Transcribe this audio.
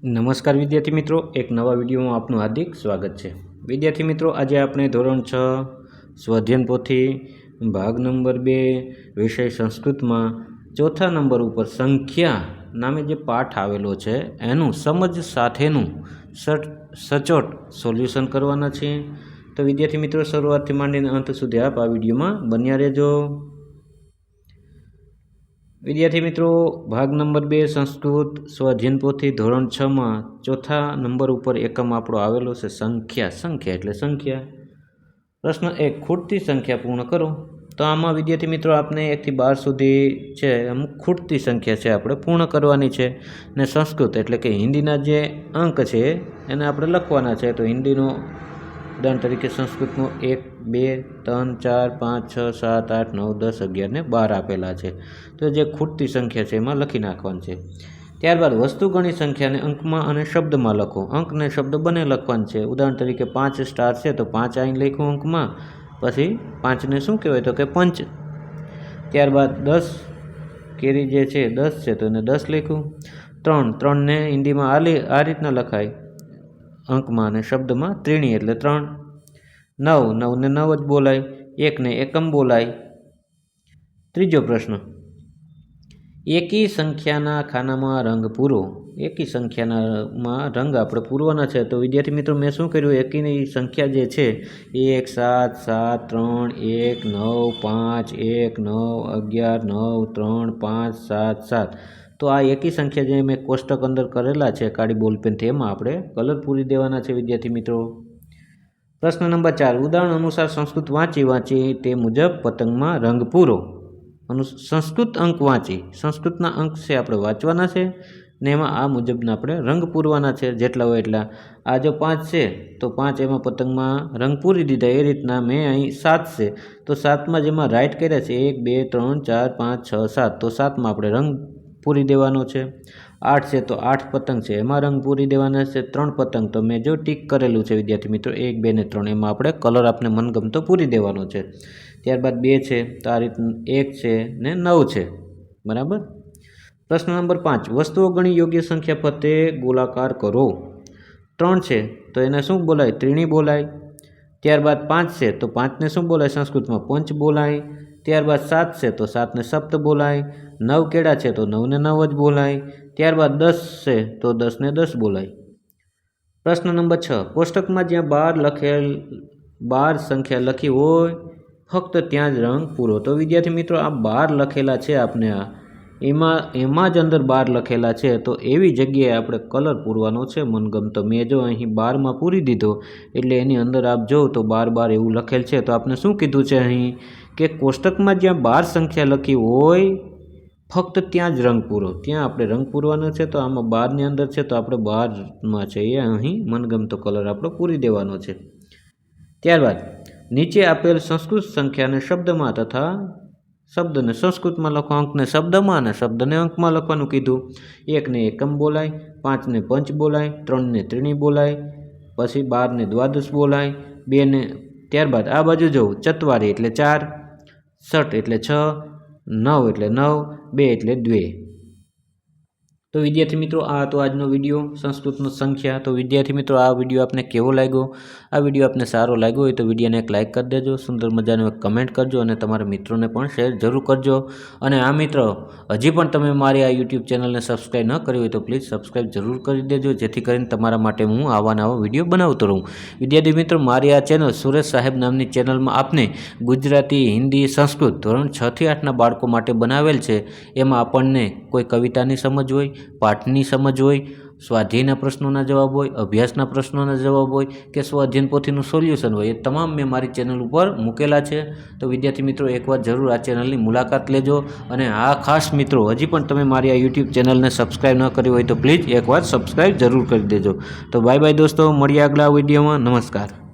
नमस्कार विद्यार्थी मित्रों, एक नवा विडियो में आपનું हार्दिक स्वागत है। विद्यार्थी मित्रों, आज आपने धोरण 6 स्वाध्याय पोथी भाग नंबर 2 विषय संस्कृत में चौथा नंबर पर संख्या नामे जे पाठ आवेलो छे एनु समझ साथेनु सचोट सोल्यूशन करवाना छे। तो विद्यार्थी मित्रों, शुरुआत थी मांडीने अंत सुधी आप आ विडियो में बन्या रहेजो। विद्यार्थी मित्रों, भाग नंबर 2 संस्कृत स्वाध्याय पोथी धोरण 6 में चौथा नंबर पर एकम आपणो आवेलो छे संख्या। संख्या एटले संख्या। प्रश्न 1, खूटती संख्या पूर्ण करो। तो आमां विद्यार्थी मित्रों, आपने 1 થી 12 सुधी छे अमुक खूटती संख्या छे आपणे पूर्ण करवानी छे ने संस्कृत एटले के हिंदीना जे अंक छे एने आपणे लखवाना छे। तो हिंदीनो उदाहरण तरीके संस्कृत में 1, 2, 3, 4, 5, 6, 7, 8, 9, 10, 11 ने 12 आपेला है। तो जे खूटती संख्या है एमां लखी नाखवानुं छे। त्यारबाद वस्तुगणी संख्या ने अंक में और शब्द में लखो। अंक ने शब्द बने लखवानुं छे। उदाहरण तरीके 5 स्टार है तो 5 आई लख्युं अंक में, पछी 5 ने शुं कहेवाय तो कि पंच। त्यारबाद 10 केरी जे छे 10 है तो एने 10 लख्युं। 3 ने हिंदी में आ रीतना लखाय अंक में और शब्द में त्रीणी एटले 3। 9 ने 9 ज बोलाय। 1 ने एकम बोलाय। त्रीजो प्रश्न, एकी संख्याना खानामां रंग पूरो। एकी संख्याना में रंग आपणे पूरवाना छे। तो विद्यार्थी मित्रों, मैं शुं कर्युं, एकीनी संख्या जे छे 1, 7, 7, 3, 1, 9, 5, 1, 9, 11, 9, 3, 5, 7, 7। तो आ एकी संख्या जे मैं कोष्टक अंदर करेला है काળી बोलपेन थी एमां आपणे कलर पूरी देवाना छे विद्यार्थी मित्रों। प्रश्न नंबर 4, उदाहरण अनुसार संस्कृत वाँची ते मुजब पतंग में रंग पूरो। संस्कृत अंक वाँची, संस्कृतना अंक से आपणे वाँचवाना छे ने एमां आ मुजबना आपणे रंग पूरवाना छे। जेटला होय एटला। आ जो 5 छे तो 5 एमां पतंग में रंग पूरी दीधा। ए रीतना मैं अहीं 7 छे तो 7 में जेमां राइट कर्या छे 1, 2, 3, 4, 5, 6, 7 तो 7 में आपणे रंग पूरी देवानो छे। 8 है तो 8 पतंग है एमां रंग पूरी देवाना छे। 3 पतंग तो मैं जो टीक करेलू है विद्यार्थी मित्रों 1, 2 ने 3 एमां आपणे कलर आपने मनगमतो पूरी देवानो छे। त्यारबाद 2 है तो आ रीत 1 है ने 9 है। बराबर। प्रश्न नंबर 5, वस्तुओं गणी योग्य संख्या फते गोलाकार करो। 3 है तो एने शुं बोलाय, त्रीणी बोलाय। त्यारबाद 5 है तो 5 ने शुं बोलाय, संस्कृत में पंच बोलाय। त्यारबाद 7 है तो 7 ने सप्त बोलाय। 9 केड़ा है तो 9 ने 9 ज बोलाय। त्यारबाद 10 है तो 10 ने 10 बोलाय। प्रश्न नंबर 6, कोष्टक में ज्यां 12 संख्या लखी होय फक्त त्यां ज रंग पूरो। तो विद्यार्थी मित्रों, आ 12 लखेला है आपने आ एमां ज अंदर 12 लखेला है तो एवी जग्याए आपणे कलर पूरवानो छे मनगमतो। मैं जो अहीं 12 में पूरी दीधो एटले एनी अंदर आप जो तो 12 एवुं लखेल छे। तो आपने शुं कीधुं छे अहीं के कोष्टक में ज्यां 12 संख्या लखी होय फक्त त्यां ज रंग पूरो। त्यां आपणे रंग पूरवानो छे। तो आमां 12 ની अंदर छे तो आपणे 12 में छे ए अहीं मनगमतो कलर आपणो पूरी देवानो छे। त्यारबाद नीचे आपेल संस्कृत संख्या ने शब्द में तथा शब्द ने संस्कृत में लखो। अंक ने शब्द में और शब्द ने अंक में लखवानुं कीधुं। 1 ने एकम बोलाय। 5 ने पंच बोलाय। 3 ने त्रीणी बोलाय। पछी 12 ने द्वादश बोलाय। 2 ने त्यारबाद आ बाजू जो चतवारी एटले 4, 6 एटले 6, 9 एटले 9, 2 एटले 2। तो विद्यार्थी मित्रों, आ तो आजनो विडियो संस्कृतनो संख्या। तो विद्यार्थी मित्रों, आ विडियो आपने केवो लाग्यो? आ विडियो आपने सारो लाग्यो होय तो विडियोने एक लाइक कर देजो, सुंदर मजानो एक कमेंट करजो और तमारा मित्रों पण शेर जरूर करजो। और आ मित्रों, हजी पण तमे मारी आ यूट्यूब चेनल ने सब्सक्राइब न करी होय तो प्लीज सब्सक्राइब जरूर कर देजो, जेथी करीने तमारा माटे हूँ आवा नवा विडियो बनावतो रहूँ। विद्यार्थी मित्रों, मारी आ चेनल सुरेश साहेब नामनी चेनल में आपने गुजराती, हिंदी, संस्कृत धोरण 6 થી 8 बाळको माटे बनावेल छे। एमां आपणने कोई कवितानी समज होय, पाठनी समज होय, स्वाध्यायना प्रश्नोना जवाब होय, अभ्यासना प्रश्नोना जवाब होय के स्वाध्याय पोथीनुं सोल्यूशन होय, ए तमाम मैं मारी चेनल पर मूकेला छे। तो विद्यार्थी मित्रों, एकवार जरूर आ चेनलनी मुलाकात लेजो। अने आ खास मित्रों, हजी पण तमे मारी आ यूट्यूब चेनलने सब्सक्राइब न करी होय तो प्लीज एकवार सब्सक्राइब जरूर करी देजो। तो बाय बाय दोस्तों, मळीए आगला विडियोमां। नमस्कार।